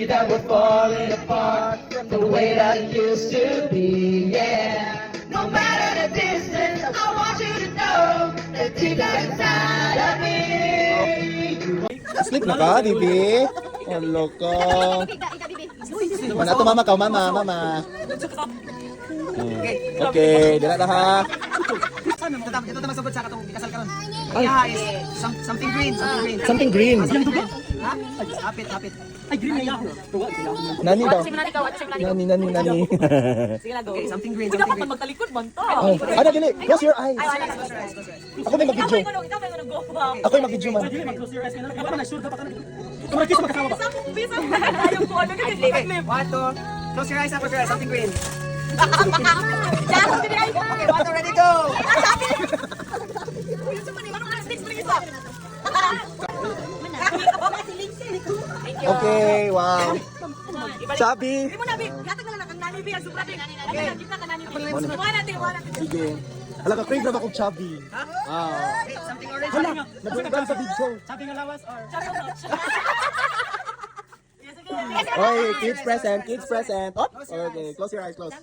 that we're falling apart from the way that it used to be, yeah. No matter the distance, I want you to know that deep down inside of me. Sleep na ka, Bibi? Hello ka. Mana to mama ka, mama. Okay, dala na ha. Ito na masabot sa katong ikasal karon. Yeah, is something green. Something green. Ha? Apit. Ay, green na yan. Nani daw? Sige na ikaw, sige na ikaw. Nani. Sige na, go. Okay, something green. Uy, dapat magtalikod man to. Oh, ano dili? Close your eyes. Ay, wala. Ako may mag-video. Ikaw may go pa. Ako may mag-video man. Sampung bisa. Ayaw ko, ano ganyan. Okay, one, two. Close your eyes, close your eyes. Something green. Diyan, sige na ikaw. Okay, one, two, ready, go! Uy, sa mani, manong alas, next isa. Okay, wow. Chubby. Hindi mo na, Big. Gatag na lang ang nani, Big. Ang sobra, Big. Ay, nagkita ka nani, Big. Wala natin. Sige. Hala ka, crave na akong chubby. Something orange. Hala, nadugan sa video. Something alawas or... Oy, kids present. Oh, okay, close your eyes, close.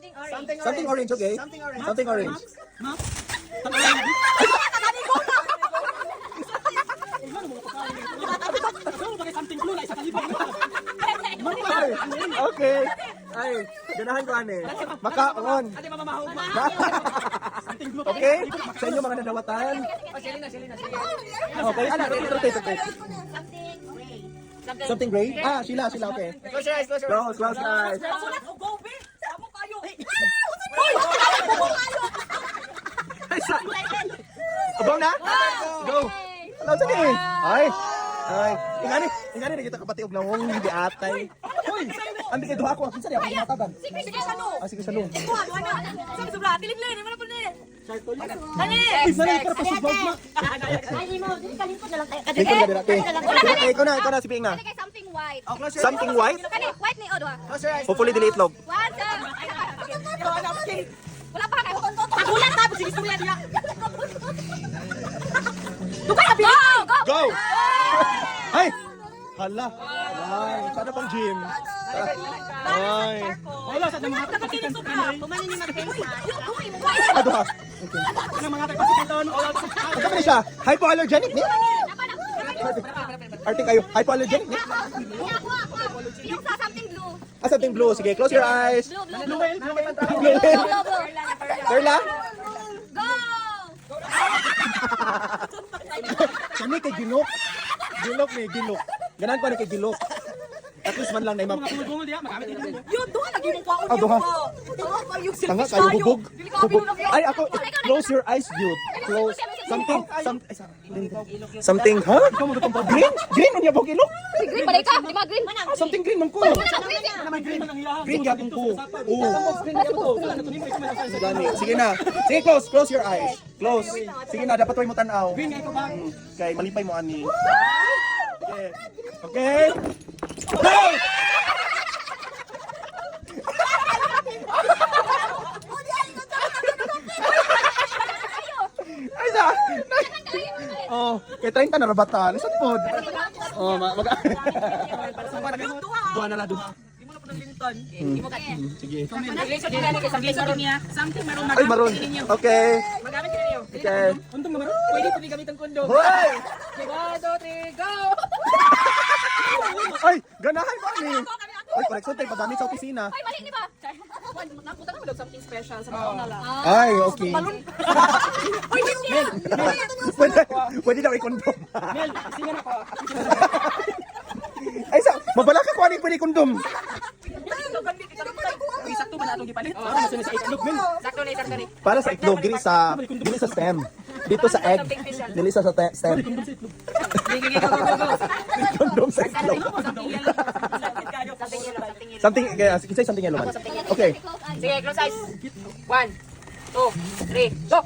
Something orange, okay? Something orange. Okay. Ay, ganahan ko ane. Makaon. Okay? Sa inyo mga nadawatan. Okay, ala, rotate. Something gray? Ah, Sheila, okay. Close your eyes, close your eyes. Close eyes. Sulat ko, go, Big. Amo kayo. Abang na? Go. Ano, sige. Ay. Ingani na kita kapati og nawong hindi atay. Hoy, ambi kay duha ko. Kinsa di ako matagan. Sige, sano. Ah, sige, salo. Ikuha, duha na. Sabi sobra, tilip-lin. Ano po na? Dali. Para pa sa vlog ma. Ay, mo, kalipot na lang tayo. Ikaw na dati. Ikaw na si Ping na. Kay something white. Oh, close your eyes. Something white? Kani, white ni Odo. Close your eyes. Hopefully dili itlog. One, two. Wala pa kayo. Tagulan ta. Sige, suya niya. Dugay na, Big. Go! Ay! Hala. Ay, sana pang gym. Ay. Wala sa mga kapatid ko ka. Tumanin ni Marquesa. Ano ha? Ito pa siya. Hypoallergenic ni? Arte kayo. Hypoallergenic ni? Yung sa something blue. Ah, something blue. Sige, close your eyes. Blue. Blue. Perla? Go! Kani kay Gilok. Gilok. Ganan ko ni kay Gilok. At least man lang na imam. Yun, duha lagi mo pa. Ah, duha. Yung Tanga selfish kayo tayo. bubog. Dili ka Bubog. binulog. Ay, ako. Close your eyes, dude. Close. Something, ha? Green man yabog ilok. Green, balik ka. Di ba green? Something green man ko. Green gapon ko. Gani. Sige na. Sige, close your eyes. Close. Sige na, dapat way mo tanaw. Kay malipay mo ani. Okay. Go! Ay sa. Oh, kay 30 na rabatan. Isang pod. Oh, Duha na la duha. Di mo na po ng linton. Di mo kati. Sige. Gleso din yan. Gleso din niya. Something maroon Ay, maroon. Okay. Magamit ka ninyo. Okay. Kondom na maroon. Pwede po gamit ang kondom. Hoy! 1, 2, 3, go! Ay, ganahan ba ni? Ay, correction tayo pagamit sa opisina. Ay, mali ni ba? Napunta ka mo daw something special sa mga na lang. Ay, okay. Uy, hindi yan! Pwede daw i-condom. Mel, sige na pa. Ay, mabala ka kung ano yung pwede kondom. Uy, sakto ba na itong ipalit? Sakto na, sakto na. Para sa itlog, dili sa stem. Dito sa egg. Dili sa stem. Kondom sa itlog. Something yellow man. Okay. Sige, close eyes. 1, 2, 3, go!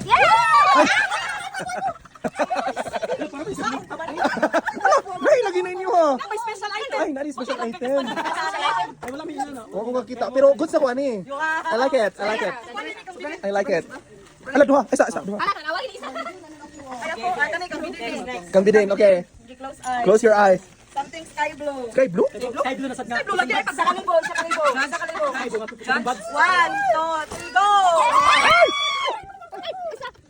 Ay, lagi na inyo ha. May special item. Ay, nari special item. Special item. Oo, kung kita. Pero goods na ko ani. I like it. I like it. Ala, duha. Isa. Duha. Ala, tanawa, hindi isa. Kaya po, kanay kami din. Kang bidin, okay. Close eyes. Close your eyes. something sky blue. Sky blue? Sky blue na sad nga. Sky blue lagi ay pag sa kalibo, sa kalibo. Sa kalibo. Buds. 1, 2, 3, go!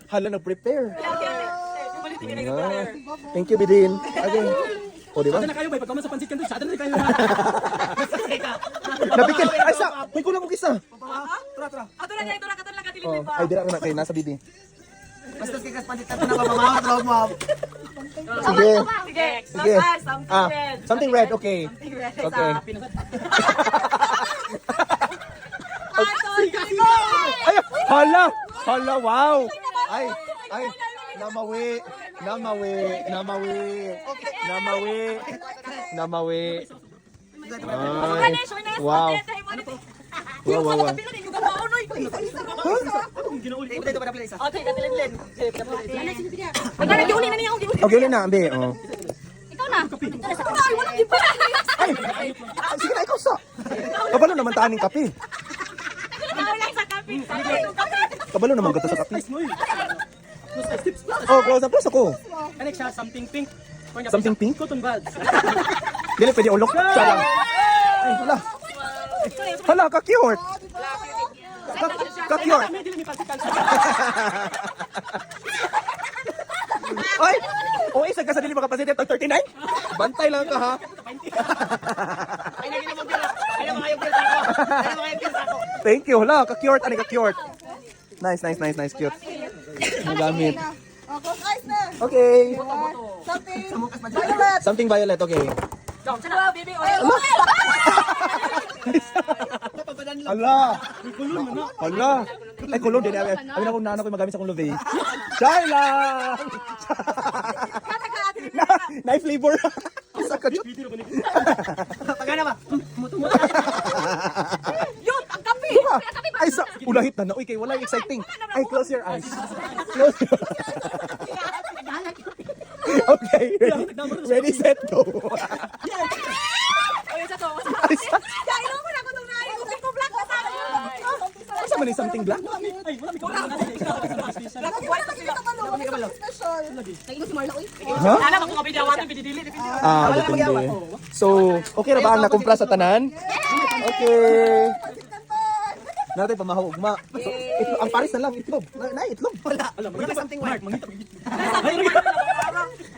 Hala, nag-prepare. Okay, okay. Yung balitin ka na yung Ah, thank you, Bidin. Okay. O, di ba? Sada na kayo bay pagkaman sa pansit kan sada na kayo. Nabikin. Ay, sa. May kulang mo isa. Tra. Ato lang, ito lang, katilin Oh, pa. ay, dira ko na kayo. Nasa Bidi. Basta kay pansit na mama, trabaho mo. Sige. Sige, Sige. something Ah, red. something red. Okay. Something red. Okay. Ay, hala. Hala, wow. Ay, namawi. Ay, wow. Wow, wow, wow. Ito para pala isa. Okay, katilin. Giuli na niya. Okay, ulit na, ambi. Oh. Ikaw na. Ay, wala di ba? Ay, sige na, ikaw sa. Kabalo naman taning kape. Kabalo naman gato sa kape. Oh, close up ako. Kanek siya something pink. Something pink? Cotton buds. Dili pwede ulok. Siya lang. Ay, hala. Hala, ka-cute. Ka-cute. May dili ni pansit kan. Ay, o isa ka sa dili makapasit tag 39? Bantay lang ka ha. Ay naging mo pila. Ay mga yung pila ko. Ay mga yung pila ko. Thank you. Hala, ka-cute. Ano ka-cute? Nice, cute. Magamit. Okay. Something violet, okay. Baby oil. Hala. Hala. Ay, kulon din. Ay, akong nana ko magamit sa kong love. Shaila! Knife flavor. Isa ka dyan. Pagana ba? Yun, ang kape. Ay, sa ulahit na na. Uy, kay wala yung exciting. Ay, close your eyes. Close your Okay, ready, set, go. Ay, sa to. Ay, sa... Kaya ilang mo na ko itong naay. Gusto ko black na sa akin. Asa man yung something black? Ay, wala mi ko. Ha? Alam ako kapit yawan, pididili. Ah, depende. So, okay na ba ang nakumpla sa tanan? Okay. Natin pamahaw ugma. So, itlog, ang Paris na lang, itlog. Na, itlog. Wala. Wala something white. Mangita.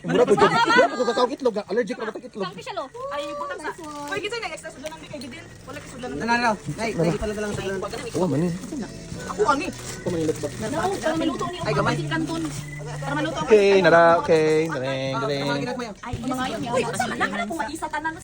Mura po dyan. Mura po kakawag itlog. Allergic na batang itlog. Ang official, oh. Ay, butang sa. Uy, kita na extra sudan ng bidil. Wala ka sudan. Nanalo. Nay, pala lang sa Oh, mani. Ako ani. Kumanilot ba? Para maluto niyo. Ay, gamay. Kanton. Para maluto. Okay, nara. Okay. Dareng, dareng. Ginag mo yan. Ay, mga yun. Uy, asa man na kung maisa tanan